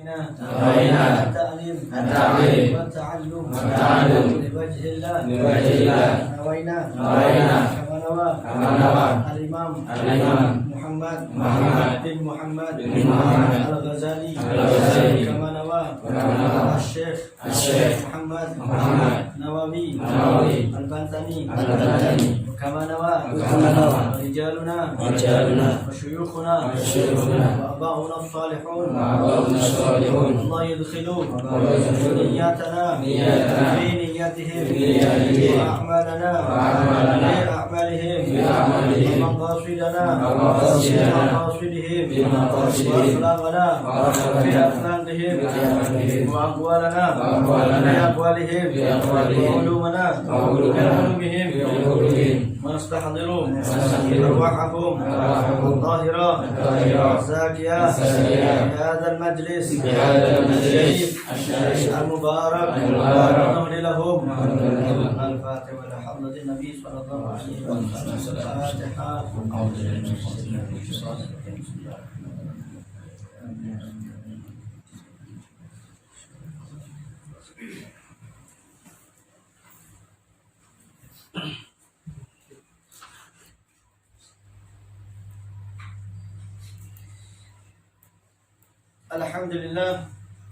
نوينا التعليم والتعلم لوجه الله نوينا كما نوى الإمام محمد بن محمد الغزالي كما نوى الشيخ محمد نووي البنتني كما نوى رجالنا وشيوخنا وآباؤنا الصالحون الله يدخلوا نياتنا في نياتهم وأعمالنا في أعمالهم ومقاصدنا في مقاصدهم وأخلاقنا في أخلاقهم وأقوالنا في أقوالهم وعلومنا في علومهم ونستحضر أرواحهم الطاهرة الزاكية في هذا المجلس الشريف المبارك ونهدي لهم الفاتحة والحمد للنبي صلى الله عليه وسلم. الفاتحة. الحمد لله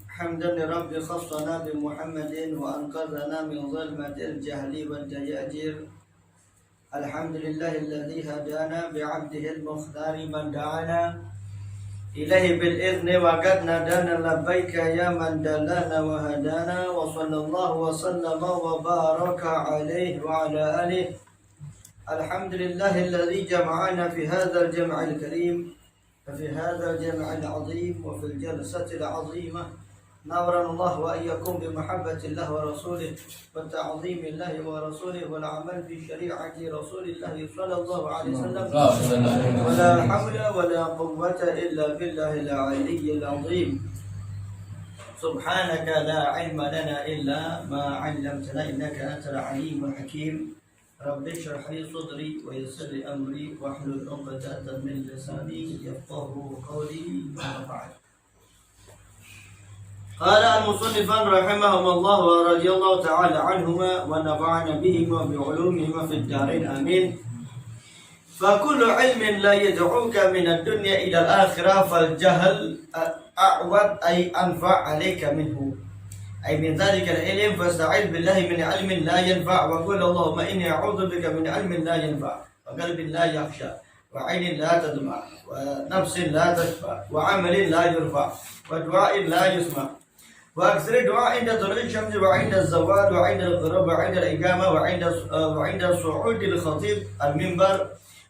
حمدا لرب خصنا بمحمد وأنقذنا من ظلمة الجهل والتياجر. الحمد لله الذي هدانا بعبده المختار من دعانا إليه بالإذن وقد نادانا لبيك يا من دلنا وهدانا وصلى الله وسلم وبارك عليه وعلى آله. الحمد لله الذي جمعنا في هذا الجمع الكريم ففي هذا الجمع العظيم وفي الجلسة العظيمة نورنا الله وإياكم بمحبة الله ورسوله وتعظيم الله ورسوله والعمل بشريعة رسول الله صلى الله عليه وسلم. ولا حول ولا قوة إلا بالله العلي العظيم. سبحانك لا علم لنا إلا ما علمتنا إنك أنت العليم الحكيم. رب اشرح لي صدري ويسر لي أمري واحلل عقدة من لساني يفقهوا قولي. أما بعد. قال المصنف رحمهم الله ورضي الله تعالى عنهما ونفعنا بهما بعلومهما في الدارين آمين. فكل علم لا يدعوك من الدنيا إلى الآخرة فالجهل أعود أي أنفع عليك منه، أي من ذلك العلم فاستعذ بالله من علم لا ينفع وقل اللهم إني أعوذ بك من علم لا ينفع وقلب لا يخشى وعين لا تدمع ونفس لا تشفى وعمل لا يرفع ودعاء لا يسمع. وأكثر الدعاء عند طلوع الشمس وعند الزوال وعند الغروب وعند الإقامة وعند صعود الخطيب المنبر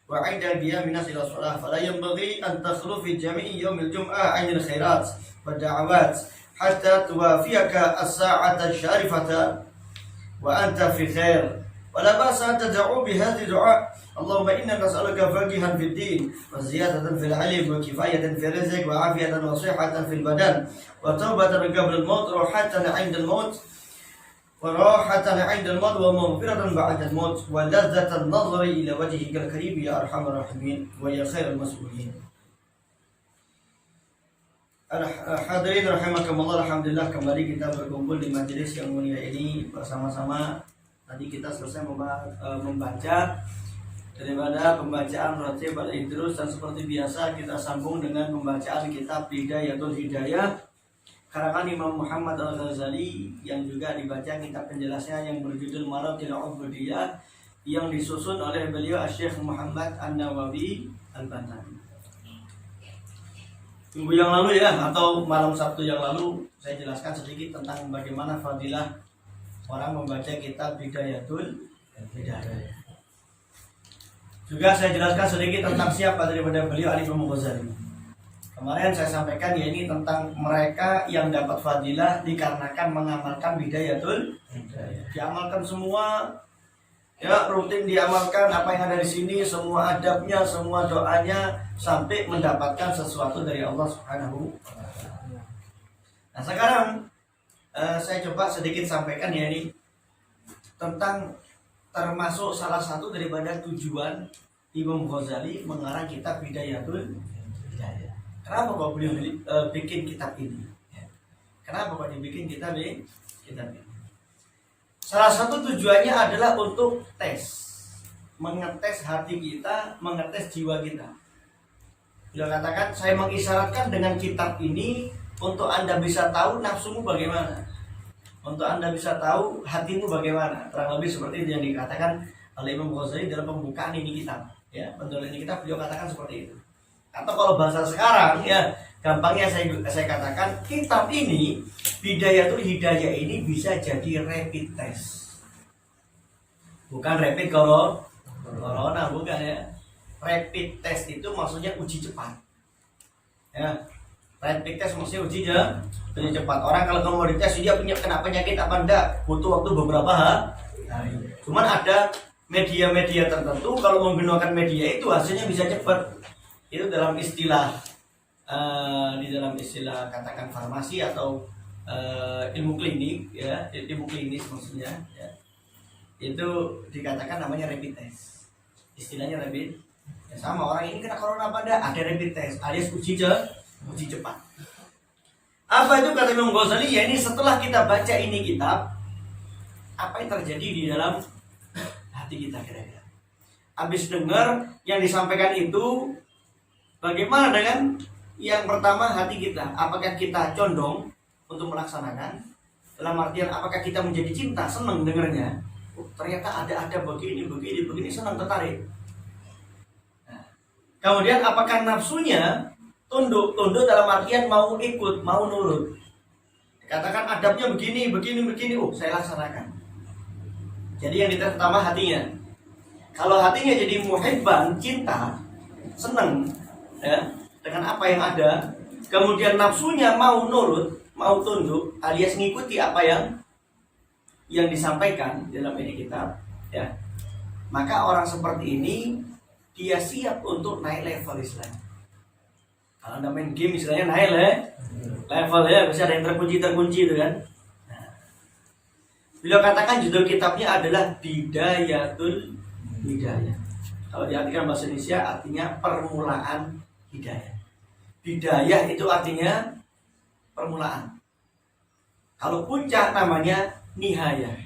وعند قيام الناس إلى الصلاة. فلا ينبغي أن تخلو في جميع يوم الجمعة عن الخيرات والدعوات حتى توافيك الساعة الشارفة وأنت في خير. ولا بأس أن تدعو بهذه الدعاء اللهم إنا نسألك فقها في الدين وزيادة في العلم وكفاية في الرزق وعافية وصحة في البدن وتوبة قبل الموت وراحة عند الموت ومغفرة بعد الموت ولذة النظر إلى وجهك الكريم يا أرحم الراحمين ويا خير المسؤولين. Hadirin rahimakumullah, alhamdulillah kembali kita berkumpul di majelis yang mulia ini bersama-sama. Tadi kita selesai membaca daripada pembacaan Ratib al-Idrus dan seperti biasa kita sambung dengan pembacaan kitab Bidayatul Hidayah karangan Imam Muhammad al-Ghazali yang juga dibaca kitab penjelasnya yang berjudul Maratib al-Ubudiyah yang disusun oleh beliau Syekh Muhammad An-Nawawi Al-Bantani. Minggu yang lalu ya, atau malam Sabtu yang lalu saya jelaskan sedikit tentang bagaimana fadilah orang membaca kitab Bidayatul Hidayah. Juga saya jelaskan sedikit tentang siapa daripada beliau Al-Imam Ghazali. Kemarin saya sampaikan ya ini tentang mereka yang dapat fadilah dikarenakan mengamalkan Bidayatul Hidayah. Diamalkan semua, ya rutin diamalkan apa yang ada di sini, semua adabnya, semua doanya sampai mendapatkan sesuatu dari Allah Subhanahu wa Ta'ala. Nah, sekarang saya coba sedikit sampaikan ya ini tentang termasuk salah satu daripada tujuan Imam Ghazali mengarang kitab Bidayatul Hidayah. Kenapa kok beliau bikin kitab ini? Kenapa kok dibikin kitab ini? Salah satu tujuannya adalah untuk tes, mengetes hati kita, mengetes jiwa kita. Beliau katakan, saya mengisyaratkan dengan kitab ini untuk Anda bisa tahu nafsumu bagaimana, untuk Anda bisa tahu hatimu bagaimana. Kurang lebih seperti itu yang dikatakan oleh Imam Ghazali dalam pembukaan ini kitab. Ya, penjualan ini kitab beliau katakan seperti itu. Atau kalau bahasa sekarang, ya gampangnya saya katakan kitab ini, Bidayatul Hidayah ini bisa jadi rapid test. Bukan rapid kalau corona, bukan ya. Rapid test itu maksudnya uji cepat. Ya, rapid test maksudnya uji cepat. Orang kalau mau dites dia punya kena penyakit apa enggak, butuh waktu beberapa hari. Cuman ada media-media tertentu kalau menggunakan media itu hasilnya bisa cepat. Itu dalam istilah di dalam istilah katakan farmasi atau ilmu klinik, ya, ilmu klinis maksudnya, ya. Itu dikatakan namanya rapid test. Istilahnya rapid. Ya, sama orang ini kena corona apa enggak, ada rapid test alias uji cepat. Apa itu kata Imam Ghazali? Ya, ini setelah kita baca ini kitab, apa yang terjadi di dalam hati kita kira-kira? Habis dengar yang disampaikan itu, bagaimana dengan yang pertama hati kita? Apakah kita condong untuk melaksanakan? Dalam artian apakah kita menjadi cinta, senang dengarnya? Oh, ternyata ada begini, senang, tertarik. Nah, kemudian apakah nafsunya tunduk dalam artian mau ikut, mau nurut? Katakan adabnya begini, oh saya laksanakan. Jadi yang dites pertama hatinya. Kalau hatinya jadi muhibban, cinta, senang, ya, dengan apa yang ada, kemudian nafsunya mau nurut, mau tunduk, alias ngikuti apa yang disampaikan dalam ini kitab, ya, maka orang seperti ini dia siap untuk naik level Islam. Kalau Anda main game istilahnya naik level, ya, bisa ada yang terkunci itu kan. Nah, beliau katakan judul kitabnya adalah Bidayatul Hidayah. Kalau diartikan bahasa Indonesia artinya permulaan hidayah. Hidayah itu artinya permulaan. Kalau puncak namanya nihayah.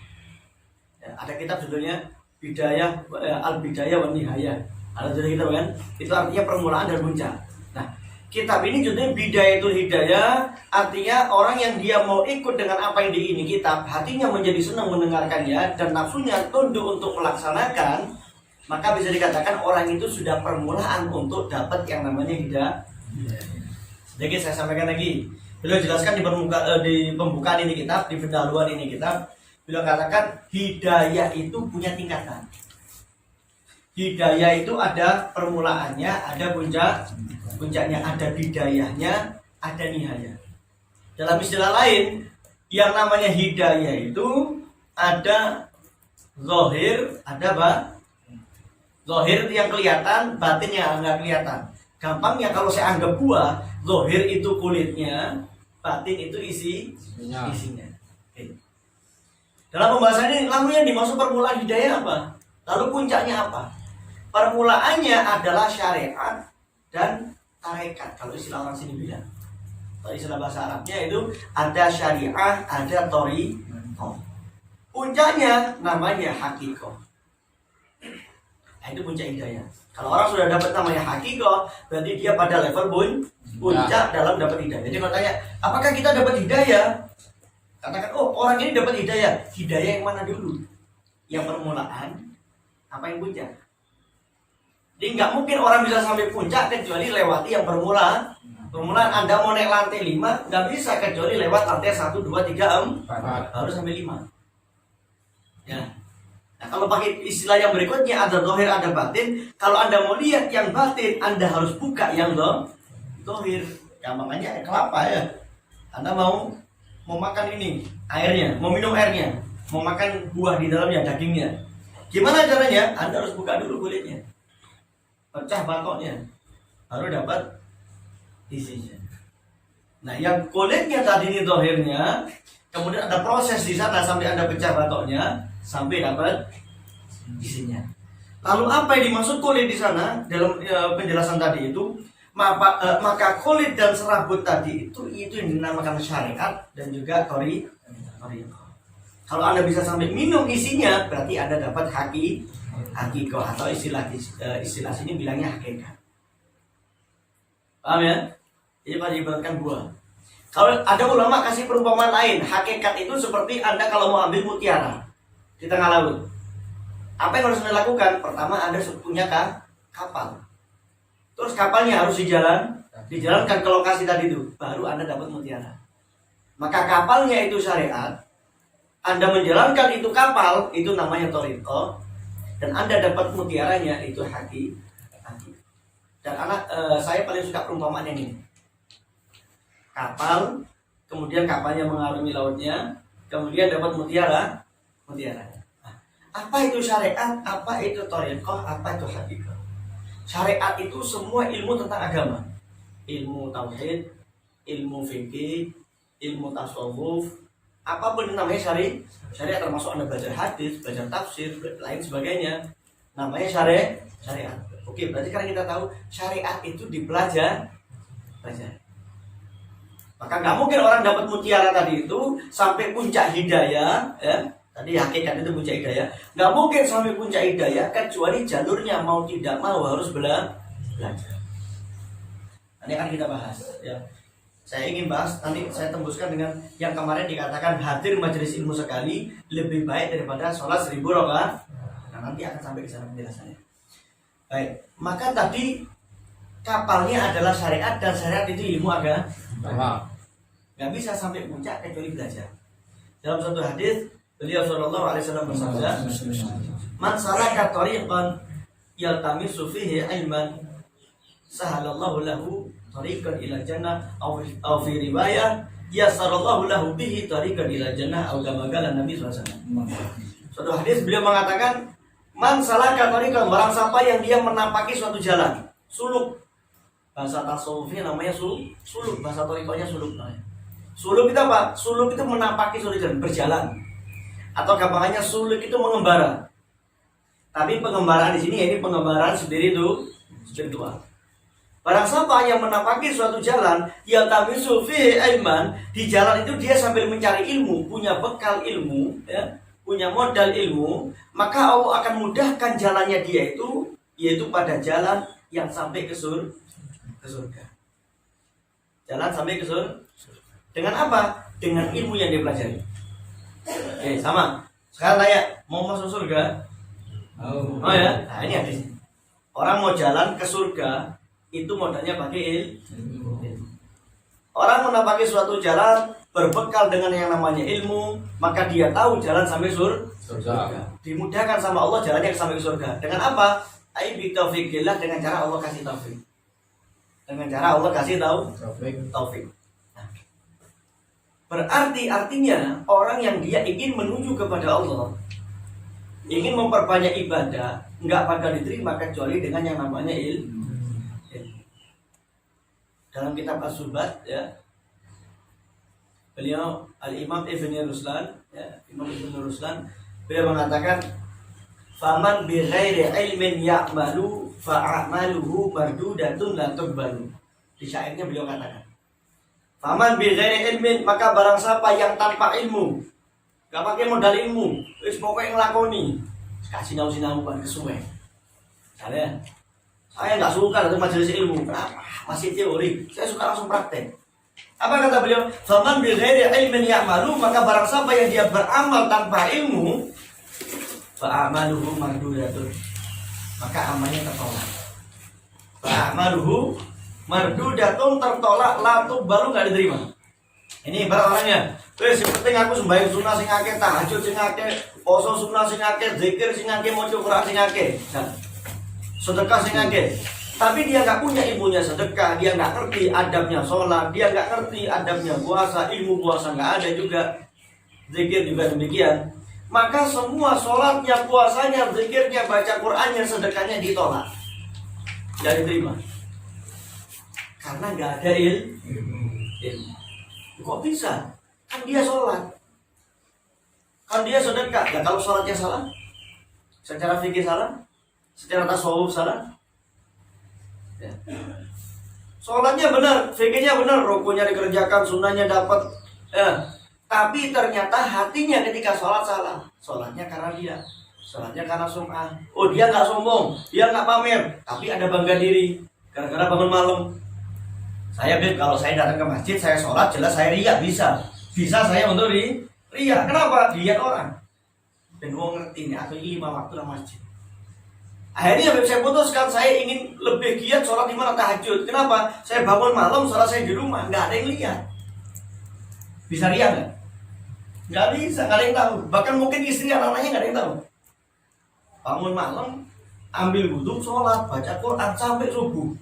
Ya, ada kitab judulnya Bidayah, Al-Bidayah wa Nihayah. Ada judul kitab kan? Itu artinya permulaan dan puncak. Nah, kitab ini judulnya Bidayatul Hidayah, artinya orang yang dia mau ikut dengan apa yang di ini kitab, hatinya menjadi senang mendengarkannya dan nafsunya tunduk untuk melaksanakan, maka bisa dikatakan orang itu sudah permulaan untuk dapat yang namanya hidayah. Jadi saya sampaikan lagi. Beliau jelaskan di pembukaan ini kitab, di pendahuluan ini kitab, beliau katakan hidayah itu punya tingkatan. Hidayah itu ada permulaannya, ada puncaknya, ada bidayahnya, ada nihayah. Dalam istilah lain, yang namanya hidayah itu ada zahir, ada zahir itu yang kelihatan, batin yang nggak kelihatan. Gampangnya kalau saya anggap buah, zahir itu kulitnya, batin itu isinya. Oke. Dalam pembahasan ini, lalu yang dimaksud permulaan hidayah apa? Lalu puncaknya apa? Permulaannya adalah syariat dan tarekat. Kalau istilah orang sini bilang, kalau istilah bahasa Arabnya itu ada syariah, ada thariqah. Puncaknya namanya hakikoh. Nah, itu puncak hidayah. Kalau orang sudah dapat namanya hakikoh, berarti dia pada level puncak dalam dapat hidayah. Jadi kalau tanya, apakah kita dapat hidayah? Katakan, oh orang ini dapat hidayah. Hidayah yang mana dulu? Yang permulaan, apa yang puncak? Jadi nggak mungkin orang bisa sampai puncak kecuali lewati yang permulaan. Permulaan Anda mau naik lantai 5, nggak bisa kecuali lewat lantai 1, 2, 3, 4. Harus sampai 5. Ya. Nah, kalau pakai istilah yang berikutnya ada zahir, ada batin. Kalau Anda mau lihat yang batin, Anda harus buka yang zahir. Gampangnya kelapa ya. Anda mau makan ini airnya, mau minum airnya, mau makan buah di dalamnya, dagingnya. Gimana caranya? Anda harus buka dulu kulitnya, pecah batoknya, baru dapat isinya. Nah, yang kulitnya tadi ini zahirnya, kemudian ada proses di sana sampai Anda pecah batoknya, sampai dapat isinya. Lalu apa yang dimaksud kulit di sana dalam penjelasan tadi itu? maka kulit dan serabut tadi itu yang dinamakan syariat dan juga thariqah. Kalau Anda bisa sampai minum isinya, berarti Anda dapat hakikoh atau istilah sini bilangnya hakikat. Paham ya? Ini pada ibaratkan buah. Kalau ada ulama kasih perumpamaan lain, hakikat itu seperti Anda kalau mau ambil mutiara di tengah laut. Apa yang harus Anda lakukan? Pertama, Anda punya kapal. Terus kapalnya harus dijalankan ke lokasi tadi itu, baru Anda dapat mutiara. Maka kapalnya itu syariat, Anda menjalankan itu kapal, itu namanya thariqah, dan Anda dapat mutiaranya itu haki. Dan saya paling suka perumpamaan yang ini. Kapal, kemudian kapalnya mengarungi lautnya, kemudian dapat mutiaranya. Nah, apa itu syariat? Apa itu thariqah? Apa itu hakikat? Syariat itu semua ilmu tentang agama, ilmu tauhid, ilmu fikih, ilmu tasawuf, apapun yang namanya syariat termasuk Anda belajar hadis, belajar tafsir, lain sebagainya, namanya syariat. Oke, berarti sekarang kita tahu syariat itu dipelajari. Maka nggak mungkin orang dapat mutiara tadi itu sampai puncak hidayah, ya. Tadi hakikat itu puncak hidayah. Nggak mungkin sampai puncak hidayah kecuali jalurnya mau tidak mau harus belajar. Nanti akan kita bahas, ya. Saya ingin bahas, nanti saya tembuskan dengan yang kemarin dikatakan hadir majelis ilmu sekali lebih baik daripada sholat 1000 rakaat. Nah, nanti akan sampai ke sana penjelasannya. Baik, maka tadi kapalnya adalah syariat dan syariat itu ilmu agama. Gak bisa sampai puncak kecuali belajar. Dalam satu hadis beliau sallallahu alaihi wasallam bersabda, "Man salaka thariqan yaltamisu fihi ilman, sahalallahu lahu thariqan ila jannah aw fi riwayah yasarallahu lahu bihi thariqan ila jannah aw kama qala Nabi sallallahu alaihi wasallam." Suatu hadis beliau mengatakan, "Man salaka thariqan," barang siapa yang dia menapaki suatu jalan, suluk. Bahasa tasawufnya namanya suluk, bahasa thariqahnya suluk namanya. Suluk itu apa? Suluk itu menapaki suatu jalan, berjalan. Atau gampangannya suluk itu mengembara. Tapi pengembaraan di sini ini pengembaraan spiritual. Barang siapa yang menapaki suatu jalan, yaltamisu fihi ilman, di jalan itu dia sambil mencari ilmu, punya bekal ilmu, ya, punya modal ilmu, maka Allah akan mudahkan jalannya dia itu, yaitu pada jalan yang sampai ke surga. Jalan sampai ke surga. Dengan apa? Dengan ilmu yang dia pelajari. Sama. Sekarang tanya, mau masuk surga? Oh ya, nah ini hadis. Orang mau jalan ke surga, itu modalnya pakai ilmu. Orang menapaki suatu jalan berbekal dengan yang namanya ilmu, maka dia tahu jalan sampai surga. Dimudahkan sama Allah jalannya sampai ke surga. Dengan apa? Bi taufiqillah, dengan cara Allah kasih taufik. Dengan cara Allah kasih taufik. Berarti artinya orang yang dia ingin menuju kepada Allah, ingin memperbanyak ibadah, nggak bakal diterima kecuali dengan yang namanya ilmu. Dalam kitab As-Subat, ya, beliau Al-Imam Ibn Ruslan, ya, Imam Ibn Ruslan, beliau mengatakan, "Faman bi ghairi ilmin ya'malu fa'amaluhu mardudatun la tuqbalu." Di syairnya beliau katakan, "Faman bi ghairi ilmin," maka barang siapa yang tanpa ilmu, gak pakai modal ilmu, wis pokoknya ngelakoni, kasih sinau kan kesuwe. Saya nggak suka dengan majelis ilmu. Kenapa? Masih teori. Saya suka langsung praktek. Apa kata beliau? "Faman bi ghairi ilmin ya'malu," maka barang siapa yang dia beramal tanpa ilmu, fa'amaluhu mardudatun, maka amalnya tertolak. Fa'amaluhu mardudatun, tertolak, la tuqbalu, nggak diterima. Ini ibarat orangnya, wes penting aku sembahyang sunah sing akeh, tahajud sing akeh, poso sunah sing akeh, zikir sing akeh, maca Quran sing akeh, sedekah sing akeh. Tapi dia nggak punya ilmunya sedekah, dia nggak ngerti adabnya sholat, dia nggak ngerti adabnya puasa, ilmu puasa nggak ada juga, zikir juga demikian. Maka semua sholatnya, puasanya, zikirnya, baca Qurannya, sedekahnya ditolak, nggak diterima. Karena nggak ada ilmu. Kok bisa? Kan dia sholat, kan dia sedekah. Ya kalau sholatnya salah, secara fikih salah, secara tasawuf salah, ya. Sholatnya benar, fikihnya benar, rukunya dikerjakan, sunnahnya dapat. Tapi ternyata hatinya ketika sholat salah. Sholatnya karena dia, sholatnya karena sum'ah. Oh, dia nggak sombong, dia nggak pamer, tapi ada bangga diri. Gara-gara bangun malam. Saya kalau saya datang ke masjid, saya sholat, jelas saya riya, bisa saya untuk riya. Kenapa? Dilihat orang. Dan orang ngerti nih, aku 5 waktu dalam masjid. Akhirnya saya putuskan, saya ingin lebih giat sholat di mana tahajud. Kenapa? Saya bangun malam, sholat saya di rumah, nggak ada yang lihat. Bisa riya nggak? Nggak bisa, nggak ada yang tahu. Bahkan mungkin istri anak-anaknya nggak ada yang tahu. Bangun malam, ambil wudhu, sholat, baca Quran sampai subuh.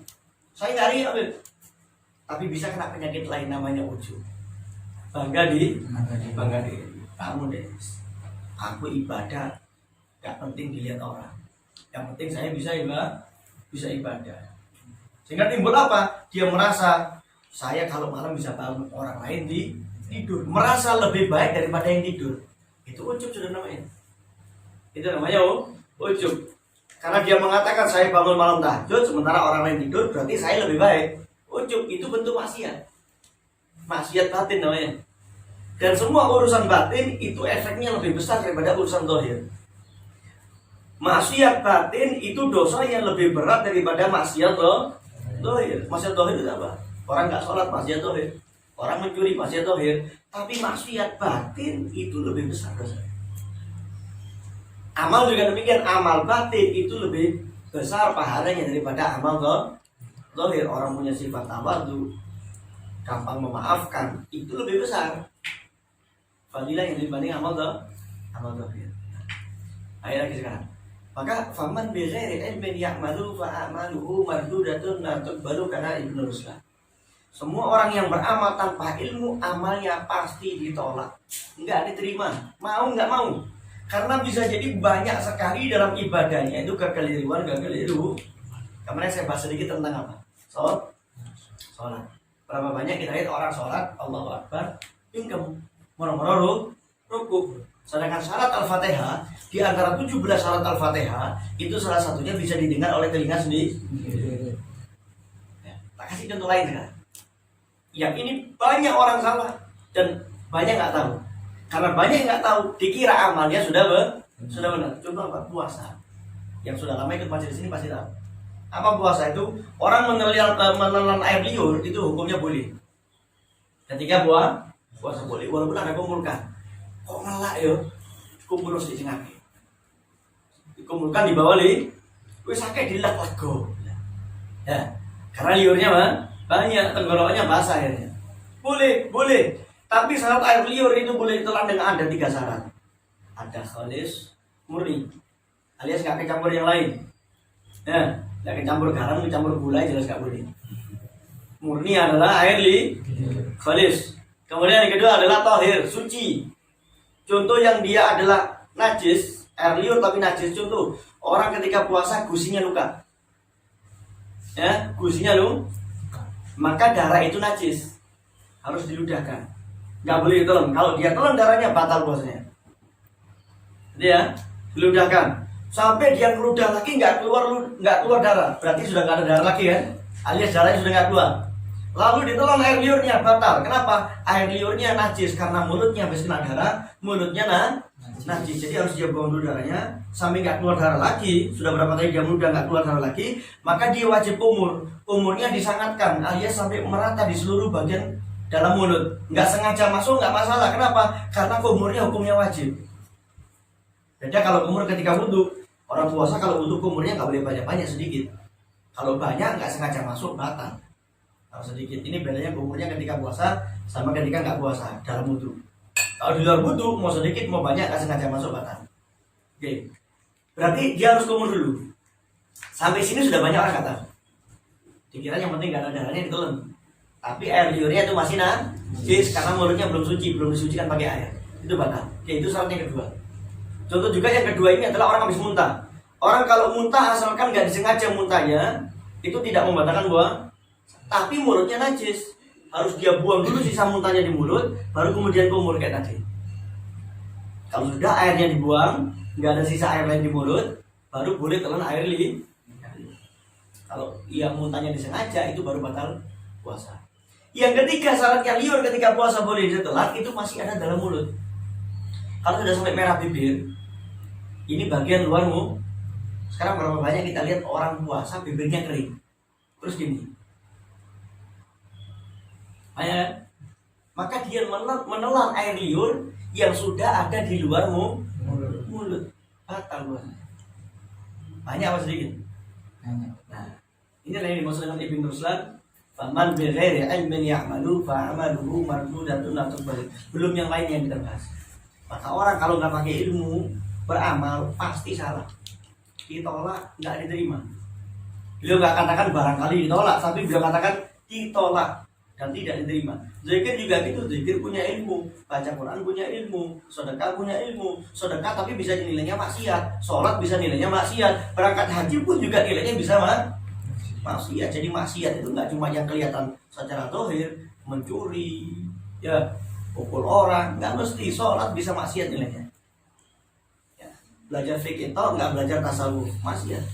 Saya nggak riya, tapi bisa kena penyakit lain namanya ujub. Bangga diri. Kamu deh. Aku ibadah, gak penting dilihat orang. Yang penting saya bisa ibadah. Sehingga timbul apa? Dia merasa saya kalau malam bisa bangun orang lain tidur, merasa lebih baik daripada yang tidur. Itu ujub sudah namanya. Itu namanya ujub. Karena dia mengatakan saya bangun malam tahajud sementara orang lain tidur, berarti saya lebih baik. Ujub itu bentuk maksiat. Maksiat batin namanya. Dan semua urusan batin itu efeknya lebih besar daripada urusan zahir. Maksiat batin itu dosa yang lebih berat daripada maksiat zahir. Maksiat zahir itu apa? Orang nggak sholat maksiat zahir, orang mencuri maksiat zahir. Tapi maksiat batin itu lebih besar dosa. Amal juga demikian, amal batin itu lebih besar pahalanya daripada amal zahir. Orang punya sifat tawadhu, gampang memaafkan, itu lebih besar fadilah yang dibanding amal zahir. Ayo lagi sekarang. Maka faman bi ghairi ilmin ya'malu fa amaluhu mardudatun la tuqbalu karena Ibnu Ruslan. Semua orang yang beramal tanpa ilmu, amalnya pasti ditolak, enggak diterima, mau enggak mau. Karena bisa jadi banyak sekali dalam ibadahnya itu kekeliruan. Kemarin saya bahas sedikit tentang apa? Sholat. Berapa banyak kita lihat orang sholat, Allahu Akbar, pingkem, moro-moro rukuk. Sedangkan syarat Al-Fatihah, di antara 17 syarat Al-Fatihah, itu salah satunya bisa didengar oleh telinga sendiri. Ya, tak kasih contoh lain sekarang. Yang ini banyak orang salah dan banyak nggak tahu. Karena banyak yang nggak tahu, dikira amalnya sudah benar. Contoh apa? Puasa. Yang sudah lama ikut majelis ini pasti tahu. Apa puasa itu? Orang menelan air liur itu hukumnya boleh. Ketika puasa boleh, walaupun ada kumpulkan. Kok ngelak yo? Kumpul terus di ngake. Dikumpulkan di bawah wis akeh dilak lego. Ya, karena liurnya banyak, tenggorokannya basah akhirnya. Boleh. Tapi syarat air liur itu boleh ditelan dengan ada 3 syarat. Ada khalis, murni, alias nggak kecampur yang lain. Ya, nggak kecampur garam, kecampur gula, jelas nggak boleh. Murni adalah air khalis. Kemudian yang kedua adalah tahir, suci. Contoh yang dia adalah najis, air liur tapi najis. Contoh, orang ketika puasa gusinya luka. Ya, gusinya maka darah itu najis. Harus diludahkan. Nggak boleh ditelan. Kalau dia telan darahnya batal puasanya. Jadi ya, diludahkan. Sampai dia ngeludah lagi nggak keluar darah. Berarti sudah nggak ada darah lagi kan? Alias darahnya sudah nggak keluar. Lalu ditelan air liurnya batal. Kenapa? Air liurnya najis karena mulutnya habis kena darah, mulutnya najis. Jadi harus dia buang dulu darahnya sampai nggak keluar darah lagi. Sudah berapa kali dia meludah nggak keluar darah lagi, maka dia wajib umurnya disangatkan alias sampai merata di seluruh bagian dalam mulut. Nggak sengaja masuk nggak masalah. Kenapa? Karena kumurnya hukumnya wajib. Beda kalau kumur ketika wudhu. Orang puasa kalau wudhu kumurnya nggak boleh banyak-banyak, sedikit. Kalau banyak nggak sengaja masuk batal. Kalau sedikit, ini bedanya kumurnya ketika puasa sama ketika nggak puasa dalam wudhu. Kalau di luar wudhu mau sedikit mau banyak nggak sengaja masuk batal. Oke. Berarti dia harus kumur dulu. Sampai sini sudah banyak orang kata. Dikira yang penting nggak ada darahnya ditelan. Tapi air liurnya itu masih najis karena mulutnya belum disucikan pakai air. Itu batal. Oke, itu syarat yang kedua. Contoh juga yang kedua ini adalah orang habis muntah. Orang kalau muntah asalkan nggak disengaja muntahnya, itu tidak membatalkan tapi mulutnya najis. Harus dia buang dulu sisa muntahnya di mulut, baru kemudian kumur kayak tadi. Kalau sudah airnya dibuang, nggak ada sisa air lain di mulut, baru boleh telan air Kalau yang muntahnya disengaja itu baru batal puasa. Yang ketiga, syaratnya liur ketika puasa boleh ditelan itu masih ada dalam mulut. Kalau sudah sampai merah bibir, ini bagian luarmu. Sekarang berapa banyak kita lihat orang puasa bibirnya kering, terus gini. Maka dia menelan air liur yang sudah ada di luarmu mulut, batal puasa. Banyak apa sedikit? Nah, ini yang dimaksud dengan Ibn Ruslan. Faman bi ghairi ilmin ya'malu fa'amaluhu mardudatun la tuqbal. Belum yang lain yang kita bahas. Maka orang kalau nggak pakai ilmu beramal pasti salah, ditolak, nggak diterima. Beliau nggak katakan barangkali ditolak, tapi beliau katakan ditolak dan tidak diterima. Zikir juga gitu, zikir punya ilmu, baca Quran punya ilmu, sedekah punya ilmu, sedekah tapi bisa nilainya maksiat, sholat bisa nilainya maksiat, berangkat haji pun juga nilainya bisa maksiat. Jadi maksiat itu nggak cuma yang kelihatan secara zahir, mencuri, ya, pukul orang, nggak mesti. Sholat bisa maksiat nilainya. Ya. Belajar fikih itu nggak belajar tasawuf, maksiat.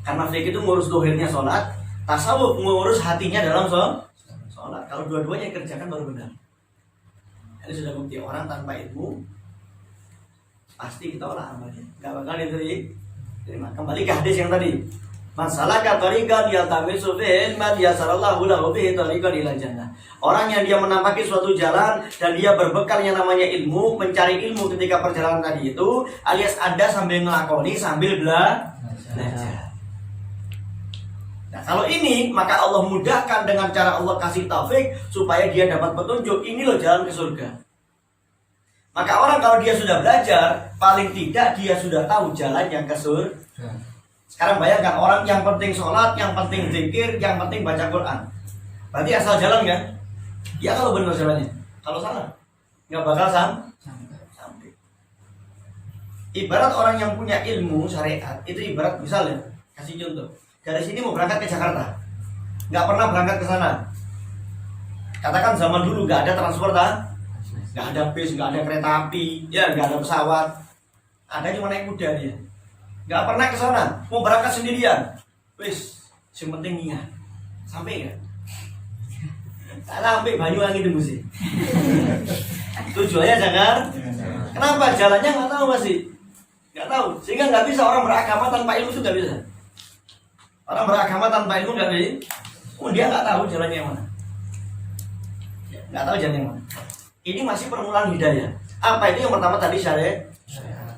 Karena fikih itu ngurus zahirnya sholat, tasawuf ngurus hatinya dalam sholat. Kalau dua-duanya kerjakan baru benar. Ini sudah bukti orang tanpa ilmu pasti ditolak amalnya, nggak bakal diterima. Kembali ke hadis yang tadi. Masalah katorikan yaltamisu fihi ilman yasarallahu lahu bihi tariqan ila jannah. Orang yang dia menampaki suatu jalan dan dia berbekal yang namanya ilmu, mencari ilmu ketika perjalanan tadi itu, alias ada sambil ngelakoni sambil belajar. Nah, kalau ini maka Allah mudahkan dengan cara Allah kasih taufik supaya dia dapat petunjuk. Ini loh jalan ke surga. Maka orang kalau dia sudah belajar, paling tidak dia sudah tahu jalan yang ke surga. Sekarang bayangkan orang yang penting sholat, yang penting zikir, yang penting baca Quran. Berarti asal jalan kan? Ya kalau benar jalannya. Kalau salah, nggak bakal sampai. Ibarat orang yang punya ilmu syariat, itu ibarat misalnya, kasih contoh. Dari sini mau berangkat ke Jakarta, nggak pernah berangkat ke sana. Katakan zaman dulu nggak ada transportasi, nggak ada bis, nggak ada kereta api, ya nggak ada pesawat, ada cuma naik kuda dia. Nggak pernah ke sana, mau berangkat sendirian. Wis, yang penting niat. Sampai nggak? Sampai Banyuwangi itu sih. Tujuannya jangan. Kenapa? Jalannya nggak tahu masih, nggak tahu. Sehingga nggak bisa orang beragama tanpa ilmu itu nggak bisa. Orang beragama tanpa ilmu nggak bisa. Oh, dia nggak tahu jalannya yang mana. Nggak tahu jalannya yang mana. Ini masih permulaan hidayah. Apa itu yang pertama tadi syariat?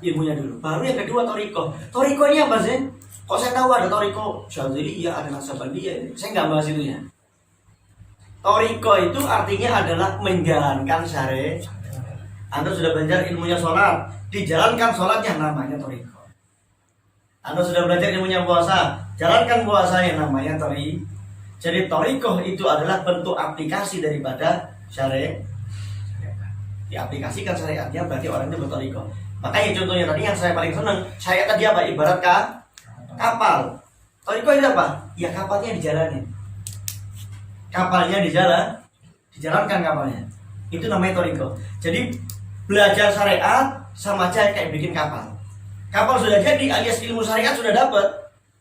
Ilmunya dulu. Baru yang kedua toriko. Toriko ini apa sih? Kok saya tahu ada toriko Syadziliyah, ada Naksabandiyah. Saya nggak bahas itu ya. Toriko itu artinya adalah menjalankan syariat. Anda sudah belajar ilmunya sholat, dijalankan sholatnya namanya toriko. Anda sudah belajar ilmunya puasa, jalankan puasa yang namanya toriko. Jadi toriko itu adalah bentuk aplikasi daripada syariat. Diaplikasikan syariatnya berarti orangnya bertoriko. Makanya contohnya tadi yang saya paling senang, syariat tadi apa? Ibarat kapal. Toriko itu apa? Ya kapalnya dijalanin. Kapalnya dijalankan kapalnya. Itu namanya toriko. Jadi belajar syariat sama aja kayak bikin kapal. Kapal sudah jadi alias ilmu syariat sudah dapat.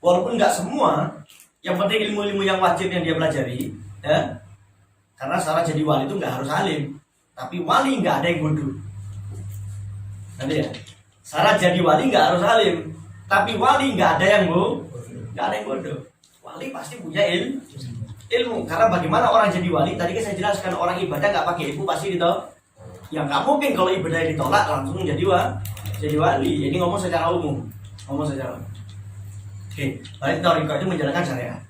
Walaupun nggak semua, yang penting ilmu-ilmu yang wajib yang dia pelajari, ya. Karena syarat jadi wali itu nggak harus alim, tapi wali nggak ada yang bodoh. Nanti ya, syarat jadi wali nggak harus alim, tapi wali nggak ada yang bodoh. Wali pasti punya ilmu. Karena bagaimana orang jadi wali? Tadi kan saya jelaskan orang ibadah nggak pakai ilmu pasti ditolak. Ya nggak mungkin kalau ibadah ditolak langsung jadi wali. Jadi ngomong secara umum. Oke, balik toriko itu menjalankan syariat.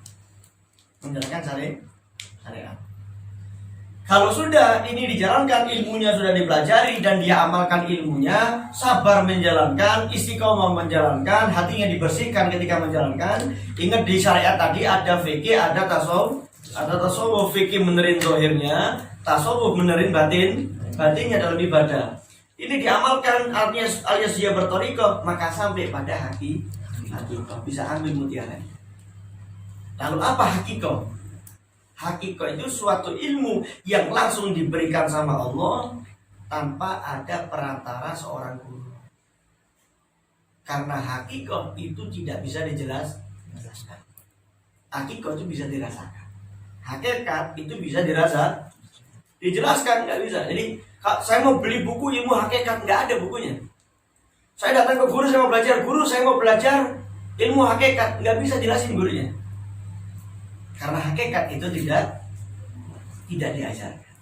Kalau sudah ini dijalankan, ilmunya sudah dipelajari dan dia amalkan ilmunya, sabar menjalankan, istiqomah menjalankan, hatinya dibersihkan ketika menjalankan. Ingat di syariat tadi ada fikih, ada tasawuf. Fikih benerin zahirnya, tasawuf benerin batinnya dalam ibadah. Ini diamalkan artinya alias dia bertoriko, maka sampai pada hakikoh bisa ambil mutiara. Lalu apa hakikoh? Hakikoh itu suatu ilmu yang langsung diberikan sama Allah tanpa ada perantara seorang guru. Karena hakikoh itu tidak bisa dijelaskan. Hakikat itu bisa dirasakan. Hakikat itu bisa dijelaskan, nggak bisa. Jadi saya mau beli buku ilmu hakikat, nggak ada bukunya. Saya datang ke guru, saya mau belajar. Guru, saya mau belajar ilmu hakikat, nggak bisa jelasin gurunya. Karena hakikat itu tidak diajarkan.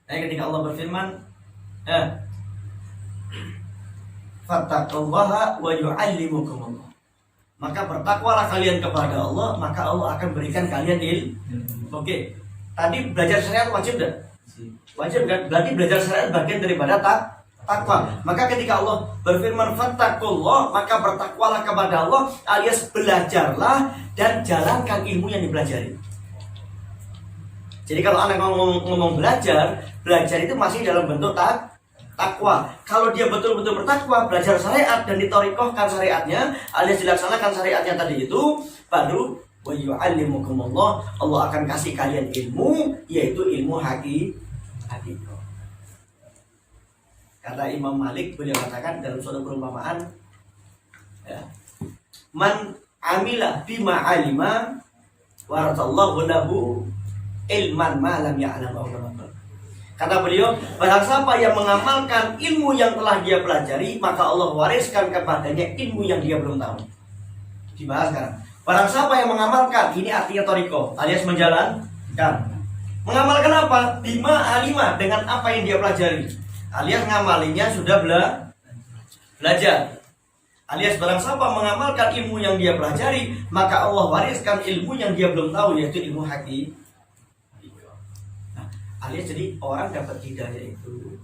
Nah, ketika Allah berfirman, fattaqullaha wa yu'allimukumullah. Maka bertakwalah kalian kepada Allah, maka Allah akan berikan kalian ilmu. Oke. Tadi belajar syariat wajib enggak? Wajib kan? Berarti belajar syariat bagian daripada takwa. Maka ketika Allah berfirman fattaqullah, maka bertakwalah kepada Allah, alias belajarlah dan jalankan ilmu yang dipelajari. Jadi kalau anak ngomong belajar itu masih dalam bentuk takwa. Kalau dia betul-betul bertakwa, belajar syariat dan ditorikohkan syariatnya, alias dilaksanakan syariatnya tadi itu, baru wa yu'allimukumullah, Allah akan kasih kalian ilmu, yaitu ilmu hakikat. Kata Imam Malik, beliau katakan dalam suatu perumpamaan, man amila bima alima waratallahu lahu ilman ma lam ya'lam. Kata beliau, barang siapa yang mengamalkan ilmu yang telah dia pelajari, maka Allah wariskan kepadanya ilmu yang dia belum tahu. Dibahas sekarang. Barang siapa yang mengamalkan, ini artinya toriko, alias menjalankan. Mengamalkan apa? Bima alima, dengan apa yang dia pelajari. Alias ngamalinya sudah belajar. Alias barang siapa mengamalkan ilmu yang dia pelajari, maka Allah wariskan ilmu yang dia belum tahu, yaitu ilmu hakikat. Nah, alias jadi orang dapat hidayah itu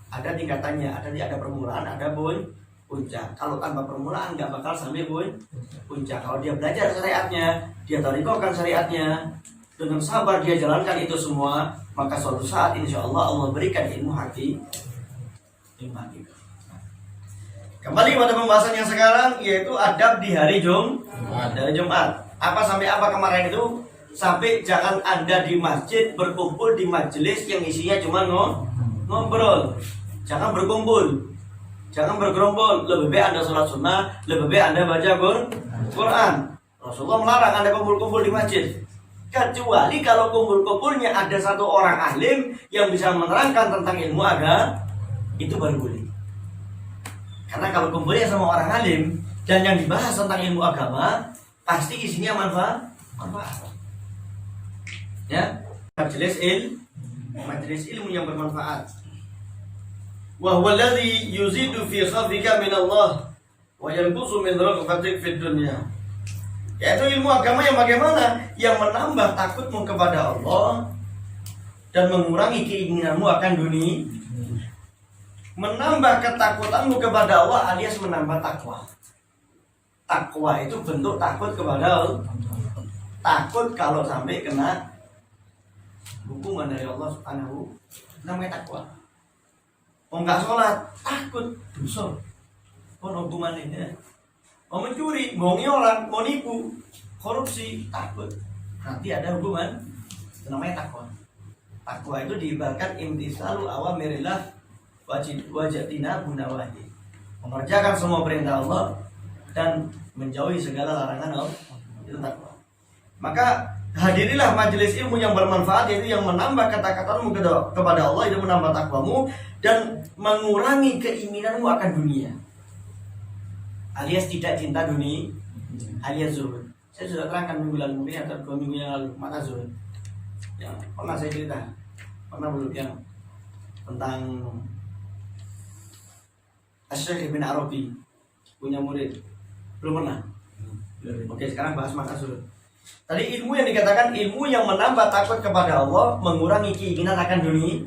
ada tingkatannya, ada permulaan, ada puncak. Kalau tanpa permulaan nggak bakal sampai puncak. Kalau dia belajar syariatnya, dia tarikohkan syariatnya, dengan sabar dia jalankan itu semua, maka suatu saat insya Allah berikan ilmu hakikat. Kembali pada pembahasan yang sekarang, yaitu adab di hari Jumat. Apa sampai apa kemarin itu? Sampai jangan Anda di masjid berkumpul di majelis yang isinya cuma ngobrol. Jangan berkumpul. Jangan bergerombol. Lebih baik Anda sholat sunnah, lebih baik Anda baca Quran. Rasulullah melarang Anda kumpul-kumpul di masjid. Kecuali kalau kumpul-kumpulnya ada satu orang alim yang bisa menerangkan tentang ilmu agama, itu baru boleh. Karena kalau kumpulnya sama orang alim dan yang dibahas tentang ilmu agama, pasti isinya manfaat. Ya, majelis ilmu yang bermanfaat. Wa huwa alladhi yuzidu fi khafika min Allah wa yanqusu min raghbatik fid dunya. Yaitu ilmu agama yang bagaimana? Yang menambah takutmu kepada Allah dan mengurangi keinginanmu akan dunia. Menambah ketakutanmu kepada Allah alias menambah takwa. Takwa itu bentuk takut kepada Allah. Takut kalau sampai kena hukuman dari Allah Subhanahu, namanya takwa. Enggak sholat, takut dosa. Hukuman ini. Mau mencuri, mau orang, mau nipu, korupsi, takut. Nanti ada hukuman. Itu namanya takwa. Takwa itu diibaratkan imtisalu awamirillah wajatina gunawahi. Mengerjakan semua perintah Allah dan menjauhi segala larangan Allah. Itu takwa. Maka hadirilah majelis ilmu yang bermanfaat, yaitu yang menambah kata-katamu kepada Allah, itu menambah takwamu dan mengurangi keinginanmu akan dunia. Alias tidak cinta dunia, alias zuhud. Saya sudah terangkan minggu lalu, mungkin atau 2 minggu yang lalu, maka zuhud. Ya, pernah saya cerita, belum yang tentang Syekh Ibn Arabi punya murid, belum pernah. Oke, sekarang bahas maka zuhud. Tadi ilmu yang dikatakan ilmu yang menambah takut kepada Allah, mengurangi keinginan akan dunia.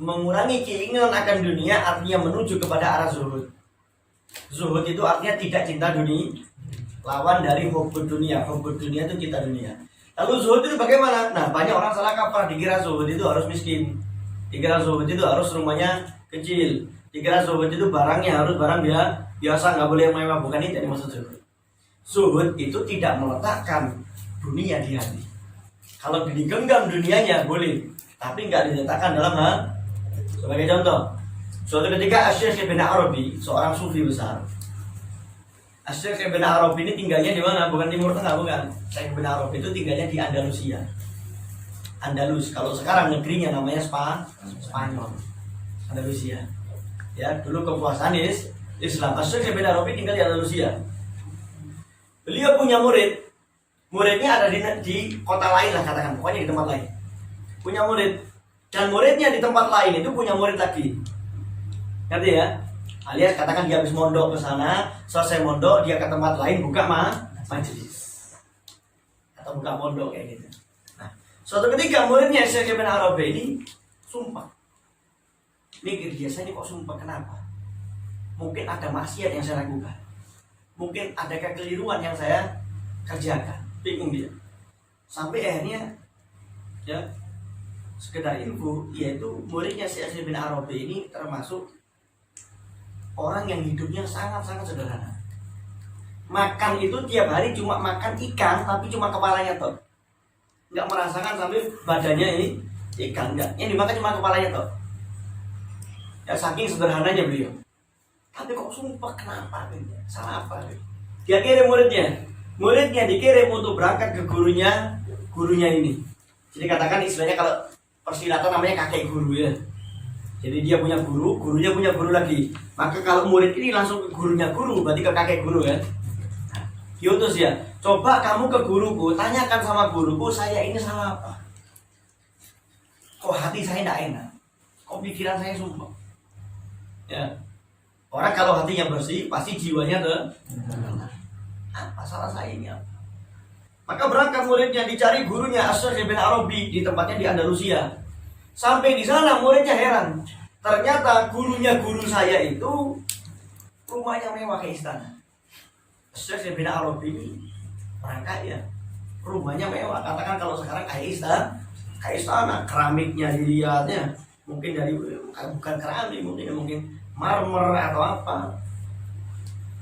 Mengurangi keinginan akan dunia artinya menuju kepada arah zuhud. Zuhud itu artinya tidak cinta dunia. Lawan dari hubbud dunia. Hubbud dunia itu cinta dunia. Lalu zuhud itu bagaimana? Nah, banyak orang salah kaprah, dikira zuhud itu harus miskin. Dikira zuhud itu harus rumahnya kecil. Dikira zuhud itu barangnya harus barang biasa, nggak boleh mewah. Bukan itu yang dimaksud zuhud. Zuhud itu tidak meletakkan dunia di hati. Kalau digenggam dunianya boleh, tapi nggak diletakkan dalam hati. Sebagai contoh, suatu ketika Syekh Ibn Arabi, seorang sufi besar, Syekh Ibn Arabi ini tinggalnya di mana? Bukan Timur Tengah, bukan. Syekh Ibn Arabi itu tinggalnya di Andalusia. Andalus. Kalau sekarang negerinya namanya Spanyol. Andalusia. Ya, dulu kekuasaan Islam. Syekh Ibn Arabi tinggal di Andalusia. Beliau punya murid. Muridnya ada di kota lain lah katakan, pokoknya di tempat lain. Punya murid. Dan muridnya di tempat lain itu punya murid lagi. Ngerti ya? Alias katakan dia habis mondok ke sana, selesai mondok dia ke tempat lain buka majelis. Atau buka mondok kayak gitu. Nah, suatu ketika muridnya Syekh Ibn Arabi ini sumpah. Mikir dia, saya ini kok sumpah, kenapa? Mungkin ada maksiat yang saya lakukan. Mungkin ada kekeliruan yang saya kerjakan. Bingung dia. Sampai akhirnya ya sekedar info, yaitu muridnya Syekh Ibn Arabi ini termasuk orang yang hidupnya sangat-sangat sederhana. Makan itu tiap hari cuma makan ikan, tapi cuma kepalanya toh. Nggak merasakan sampai badannya ini ikan, enggak. Yang dimakan cuma kepalanya toh. Ya saking sederhananya beliau. Tapi kok sumpah kenapa? Salah apa? Dia kirim muridnya dikirim untuk berangkat ke gurunya ini. Jadi katakan istilahnya kalau persilatan namanya kakek guru ya. Jadi dia punya guru, gurunya punya guru lagi. Maka kalau murid ini langsung ke gurunya guru, berarti ke kakek guru kan. Nah, diutus ya, coba kamu ke guruku, tanyakan sama guruku saya ini salah apa. Kok hati saya tidak enak, kok pikiran saya sumpah. Ya, orang kalau hatinya bersih, pasti jiwanya apa salah saya ini apa? Maka berangkat muridnya dicari gurunya Syekh Ibn Arabi di tempatnya di Andalusia. Sampai di sana muridnya heran. Ternyata gurunya guru saya itu rumahnya mewah kayak istana. Syekh Ibn Arabi ini orang kaya, rumahnya mewah. Katakan kalau sekarang kayak istana, keramiknya dilihatnya mungkin dari bukan keramik, mungkin marmer atau apa.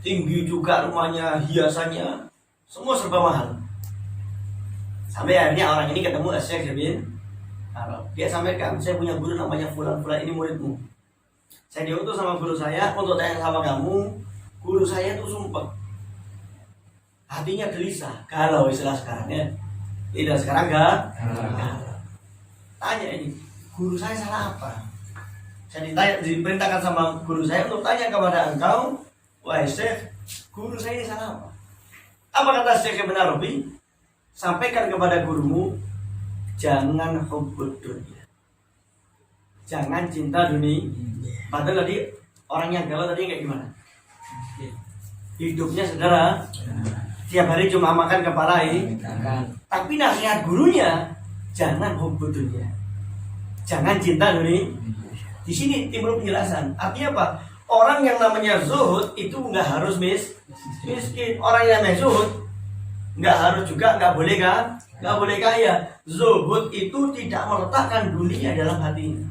Tinggi juga rumahnya, hiasannya, semua serba mahal. Sampai akhirnya orang ini ketemu Syekh Ibn Arabi. Dia sampaikan, saya punya guru namanya Fulan ini muridmu. Saya diutus sama guru saya untuk tanya sama kamu. Guru saya itu sumpah, hatinya gelisah, galau istilah sekarang ya. Tidak sekarang galau. Tanya ini, guru saya salah apa? Saya diperintahkan sama guru saya untuk tanya kepada engkau, wahai Syekh, guru saya ini salah apa? Apa kata Syekh Ibn Arabi? Sampaikan kepada gurumu, jangan hubbud dunia, jangan cinta dunia. Padahal tadi orang yang galau tadi kayak gimana? Hidupnya sederhana, tiap hari cuma makan kepala ini. Tapi nasihat gurunya, jangan hubbud dunia, jangan cinta dunia. Di sini timbul penjelasan. Artinya apa? Orang yang namanya zuhud itu nggak harus miskin. Orang yang namanya zuhud nggak harus juga nggak boleh kaya. Zuhud itu tidak meletakkan dunia dalam hatinya.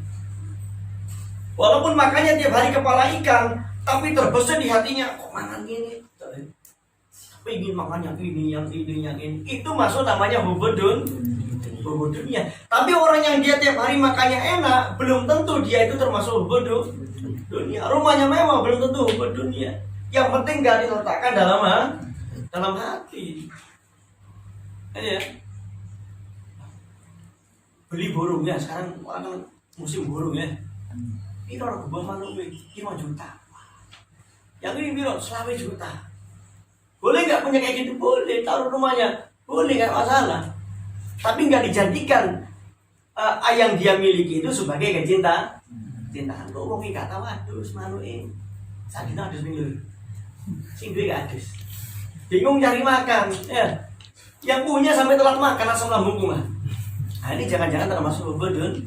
Walaupun makannya tiap hari kepala ikan, tapi terbesit di hatinya, kok makan gini? Ingin makan yang ini. Itu masuk namanya hubbud dunia. Tapi orang yang dia tiap hari makannya enak, belum tentu dia itu termasuk hubbud dunia. Rumahnya mewah, belum tentu hubbud dunia. Yang penting gak diletakkan dalam hati. Ya. Beli burung ya, sekarang orang musim burung ya. Ini orang gua malu 5 juta. Yang ini biro 20 juta. Boleh nggak punya kayak gitu? Boleh, taruh rumahnya. Boleh, nggak masalah. Tapi nggak dijadikan yang dia miliki itu sebagai kecintaan. Lo wong iki gak tau adus manuke. Sakit adus minggu. Sing duwe gak adus. Bingung cari makan, ya. Yang punya sampai telat makan langsung lambung kumat. Nah, ini jangan-jangan termasuk hubbud dunia.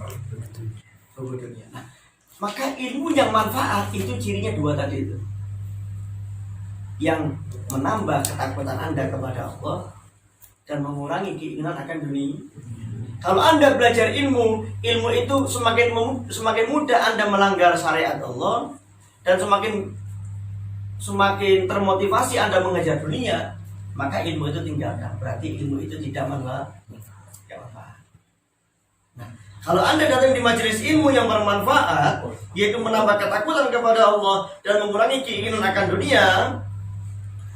Nah, maka ilmu yang manfaat itu cirinya 2 tadi itu. Yang menambah ketakutan Anda kepada Allah dan mengurangi keinginan akan dunia. Kalau Anda belajar ilmu itu semakin mudah Anda melanggar syariat Allah dan semakin termotivasi Anda mengejar dunia, maka ilmu itu tinggalkan. Berarti ilmu itu tidak manfaat. Nah, kalau Anda datang di majelis ilmu yang bermanfaat, yaitu menambah ketakutan kepada Allah dan mengurangi keinginan akan dunia,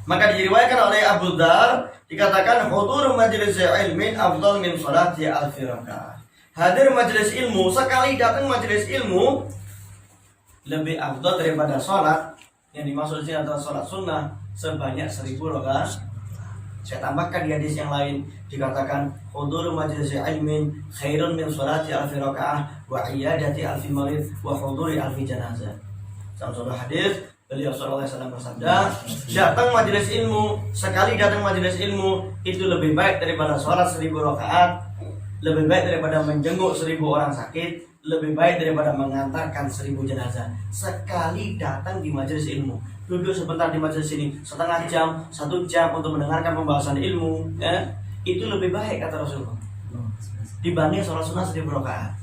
Maka diriwayatkan oleh Abu Dzar dikatakan hudur majlis ilmin afdal min sholati alfi rakaat. Hadir majelis ilmu, sekali datang majelis ilmu lebih afdal daripada sholat. Yang dimaksud sini adalah sholat sunnah sebanyak 1000 rakaat. Saya tambahkan di hadis yang lain dikatakan hudur majelis ilmin khairun min sholati alfi rakaat wa iyadati alfi marid wa huduri alfi janazah. Dalam suatu hadis beliau sallallahu alaihi wasallam bersabda, datang majelis ilmu, sekali datang majelis ilmu itu lebih baik daripada sholat 1000 rakaat, lebih baik daripada menjenguk 1000 orang sakit, lebih baik daripada mengantarkan 1000 jenazah. Sekali datang di majelis ilmu, duduk sebentar di majelis ini, setengah jam, 1 jam untuk mendengarkan pembahasan ilmu, ya, itu lebih baik kata Rasulullah dibanding sholat sunnah 1000 rakaat,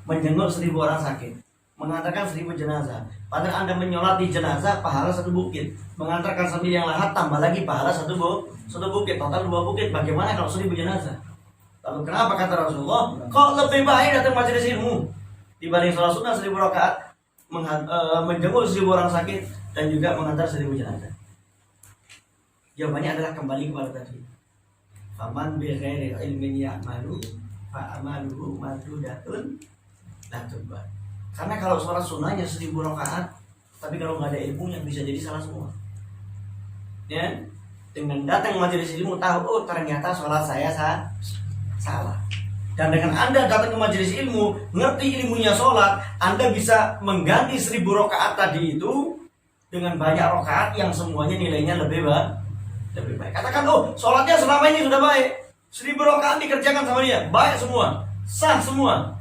menjenguk 1000 orang sakit, mengantarkan 1000 jenazah. Padahal Anda menyolati jenazah pahala 1 bukit, mengantarkan sambil yang lahat tambah lagi pahala 1 bukit, total 2 bukit. Bagaimana kalau 1000 jenazah? Lalu kenapa kata Rasulullah kok lebih baik datang majelis ilmu dibanding sholat sunnah 1000 rakaat, menjenguk 1000 orang sakit dan juga mengantar 1000 jenazah? Jawabannya adalah kembali kepada tadi, faman bi ghairi ilmin ya'malu fa amaluhu mardudatun la tuqbal. Karena kalau sholat sunnahnya 1000 rakaat, tapi kalau nggak ada ilmunya bisa jadi salah semua. Ya, dengan datang majelis ilmu tahu, oh ternyata sholat saya salah. Dan dengan Anda datang ke majelis ilmu, ngerti ilmunya sholat, Anda bisa mengganti 1000 rakaat tadi itu dengan banyak rakaat yang semuanya nilainya lebih baik. Katakan, oh sholatnya selama ini sudah baik, 1000 rakaat dikerjakan sama dia, baik semua, sah semua.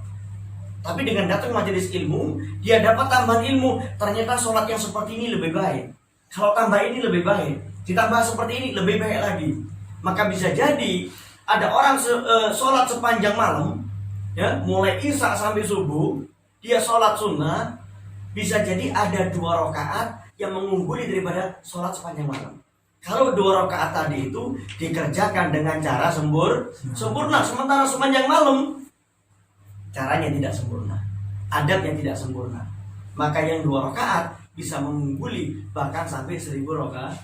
Tapi dengan datang majelis ilmu, dia dapat tambahan ilmu. Ternyata sholat yang seperti ini lebih baik. Kalau tambah ini lebih baik, ditambah seperti ini lebih baik lagi. Maka bisa jadi ada orang sholat sepanjang malam, ya, mulai isya sampai subuh, dia sholat sunnah. Bisa jadi ada 2 rakaat yang mengungguli daripada sholat sepanjang malam. Kalau 2 rakaat tadi itu dikerjakan dengan cara sempurna, sementara sepanjang malam caranya tidak sempurna, adabnya tidak sempurna, maka yang 2 rakaat bisa mengungguli bahkan sampai 1000 rakaat.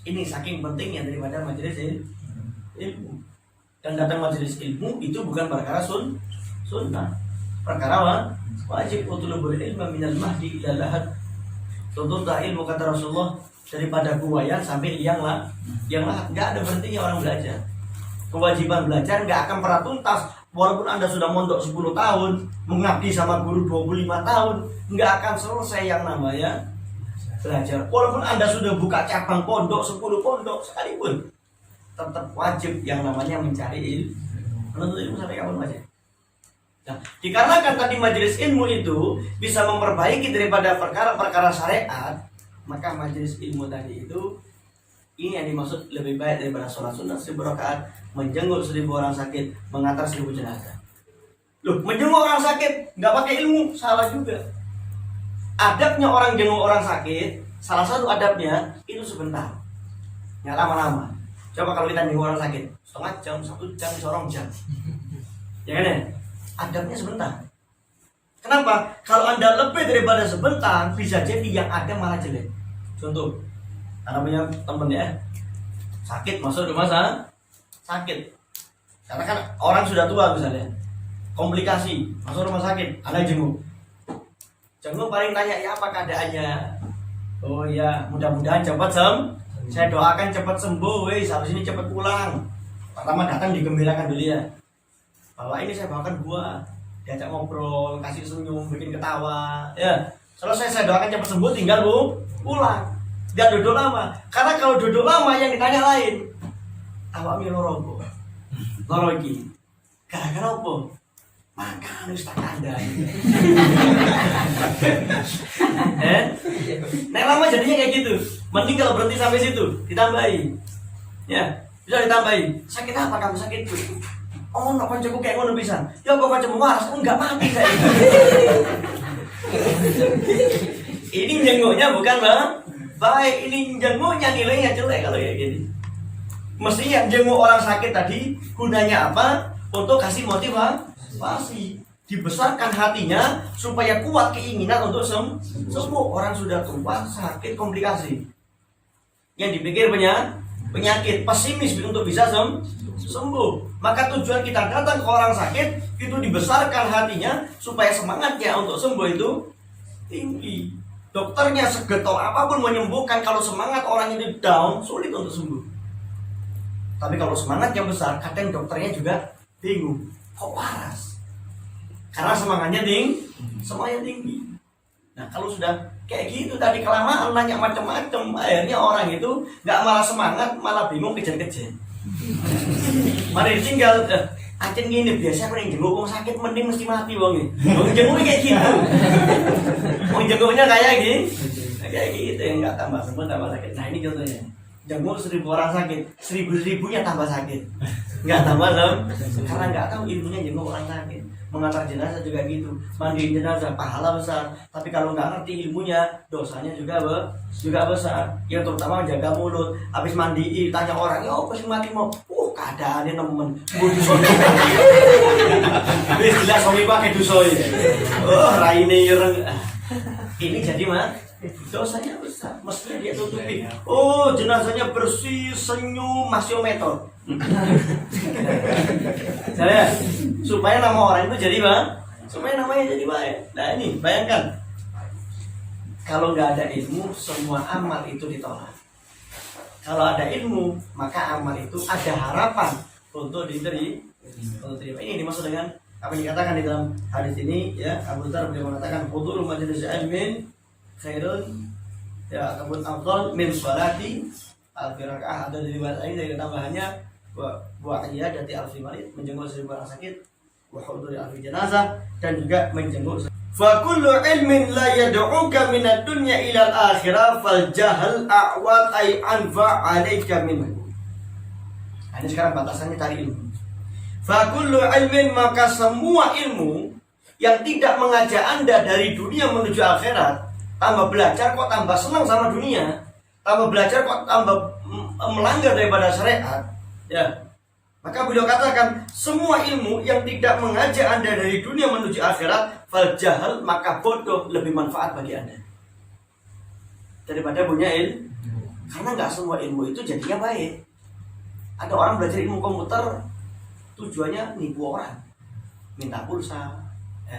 Ini saking pentingnya daripada majelis ilmu. Dan datang majelis ilmu itu bukan perkara sunnah, perkara wajib. Utlubul ilma minal mahdi ilal lahad. Tuntutlah ilmu kata Rasulullah daripada buayan sampai liang lahat. Nggak ada berhentinya orang belajar. Kewajiban belajar nggak akan pernah tuntas. Walaupun Anda sudah mondok 10 tahun, mengabdi sama guru 25 tahun, nggak akan selesai yang namanya belajar. Walaupun Anda sudah buka cabang pondok 10 pondok sekalipun, tetap wajib yang namanya mencari ilmu. Menuntut ilmu sampai kapan aja. Nah, dikarenakan tadi majelis ilmu itu bisa memperbaiki daripada perkara-perkara syariat, maka majelis ilmu tadi itu ini yang dimaksud lebih baik daripada sholat sunnah 1000 rakaat, menjenguk 1000 orang sakit, mengantar 1000 jenazah. Loh, menjenguk orang sakit nggak pakai ilmu, salah juga. Adabnya orang jenguk orang sakit, salah satu adabnya itu sebentar, nggak lama-lama. Coba kalau kita jenguk orang sakit, setengah jam, 1 jam, seorang jam, ya kan ya? Adabnya sebentar. Kenapa? Kalau Anda lebih daripada sebentar, bisa jadi yang ada malah jelek. Contoh, Anda punya temen ya, sakit, masuk rumah sakit. Karena kan orang sudah tua misalnya, komplikasi, masuk rumah sakit, Anda jenguk paling tanya, ya apa keadaannya? Oh ya, mudah-mudahan cepat saya doakan cepat sembuh, habis ini cepat pulang. Pertama datang digembirakan dulu ya, bahwa ini saya bawakan buah, diajak ngobrol, kasih senyum, bikin ketawa, ya. Selesai saya doakan cepat sembuh, tinggal pulang. Dia duduk lama, karena kalau duduk lama yang ditanya lain, awak mi loro iki, gara-gara apa? Makan wis tak kandhani. Nek lama jadinya kayak gitu. Mending kalau berhenti sampai situ, ditambahi. Ya, bisa ditambahi. Sakit apa kamu sakit? Oh, nak kancaku kayak ngono pisan. Ya kok kancamu waras, enggak mati kayak gitu. Ini jenguknya bukan baik, ini jenguknya nilainya jelek kalau kayak gini. Mestinya jenguk orang sakit tadi gunanya apa? Untuk kasih motivasi, dibesarkan hatinya supaya kuat keinginan untuk sembuh. Orang sudah tua sakit komplikasi, yang dipikir penyakit, pesimis untuk bisa sembuh. Maka tujuan kita datang ke orang sakit itu dibesarkan hatinya supaya semangatnya untuk sembuh itu tinggi. Dokternya segetol apapun menyembuhkan, kalau semangat orang ini down, sulit untuk sembuh. Tapi kalau semangatnya besar, kadang dokternya juga bingung, kok waras? Karena semangatnya tinggi. Nah kalau sudah kayak gitu tadi, kelamaan nanya macam-macam, akhirnya orang itu nggak malah semangat, malah bingung, kejar-kejar. Mari ditinggal, acen gini biasa aku yang jenguk orang sakit mending mesti mati wong ini. Wong jenguknya kayak gitu. Wong jenguknya kayak gitu yang nggak tambah sembuh tambah sakit. Nah ini contohnya, jenguk 1000 orang sakit, 1000-1000-nya tambah sakit, nggak tambah karena nggak tahu ilmunya jenguk orang sakit. Mengantar jenazah juga gitu, mandiin jenazah pahala besar, tapi kalau nggak ngerti ilmunya dosanya juga besar. Yang terutama jaga mulut, habis mandi tanya orang, ya apa sih mati mau? Keadaannya nemen, wis jelas suami pakai dusoi. Raine ireng. Ini jadi dosanya besar, mestinya dia tutupi. Jenazahnya bersih, senyum, masih meter. Saya supaya nama orang itu jadi supaya namanya jadi baik. Nah ini bayangkan, kalau nggak ada ilmu, semua amal itu ditolak. Kalau ada ilmu, maka amal itu ada harapan untuk diterima. Ini dimaksud dengan apa yang dikatakan di dalam hadis ini, ya. Abu Dzar beliau mengatakan, "Hudurul majelis ilmin khairun ya kabul afdal min sholati alfi rakaah." Ada di riwayat lain dari tambahannya wa iyadati alfi marid, menjenguk 1000 orang sakit, wa huduri alfi jenazah, dan juga menjenguk. Fa kullu ilmin la yad'uka min ad-dunya ila al-akhirah fal jahl a'wad ay anfa 'alaika minhu. Ini sekarang batasannya cari ilmu. Fa kullu ilmin, maka semua ilmu yang tidak mengajak Anda dari dunia menuju akhirat, tambah belajar kok tambah senang sama dunia, tambah belajar kok tambah melanggar daripada syariat, ya. Maka beliau katakan, semua ilmu yang tidak mengajak Anda dari dunia menuju akhirat, fal jahal, maka bodoh lebih manfaat bagi Anda daripada punya ilmu. Karena nggak semua ilmu itu jadinya baik. Ada orang belajar ilmu komputer tujuannya nipu orang, minta pulsa, ya.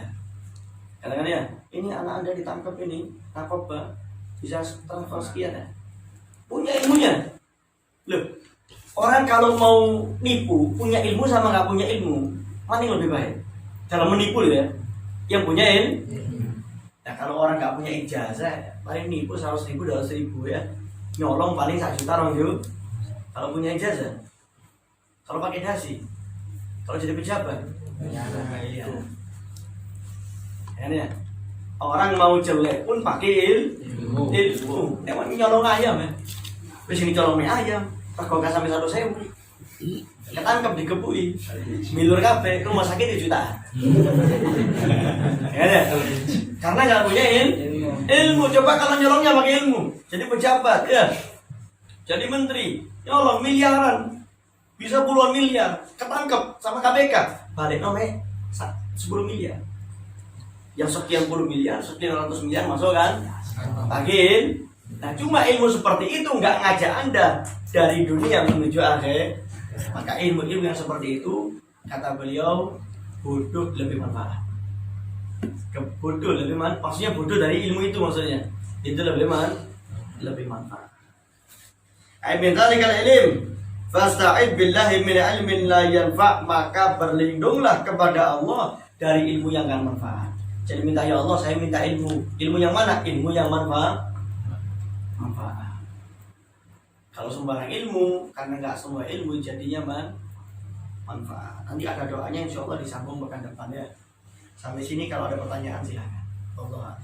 Katakan ya, ini anak Anda ditangkap ini, narkoba, bisa transfer sekian, ya. Punya ilmunya. Loh, orang kalau mau nipu, punya ilmu sama nggak punya ilmu, mana yang lebih baik? Kalau menipu ya, yang punya ilmu. Nah kalau orang nggak punya ijazah, paling nipu 100.000, 200.000 ya, nyolong paling 1 juta orang. Kalau punya ijazah, kalau pakai dasi, kalau jadi pejabat, ya. Ya, orang mau jelek pun pakai ilmu. Emang nyolong ayam ya, terus ini colong ayam. Kalau nggak sampai 100.000, ketangkep dikepui, milur kafe, rumah sakit 1 juta. Ya deh, karena nggak punya ilmu. Coba kalau nyolongnya pakai ilmu, jadi pejabat, ya, jadi menteri, nyolong miliaran, bisa puluhan miliar, ketangkep sama KPK, balik nomor 10 miliar, yang sekian puluh miliar, sekian ratus miliar masuk kan, pakai. Nah cuma ilmu seperti itu nggak ngajak Anda dari dunia menuju akhir, maka ilmu-ilmu yang seperti itu, kata beliau, bodoh lebih manfaat. Bodoh lebih manfaat, maksudnya bodoh dari ilmu itu, maksudnya itu lebih manfaat. Min dzalikal ilm fasta'id billahi min ilmin la yanfa', maka berlindunglah kepada Allah dari ilmu yang gak manfaat. Jadi minta, ya Allah saya minta ilmu yang mana? Ilmu yang manfaat. Kalau sembarang ilmu, karena nggak semua ilmu jadinya manfaat. Nanti ada doanya, insya Allah disambung pekan depan ya. Sampai sini kalau ada pertanyaan silakan. Allah.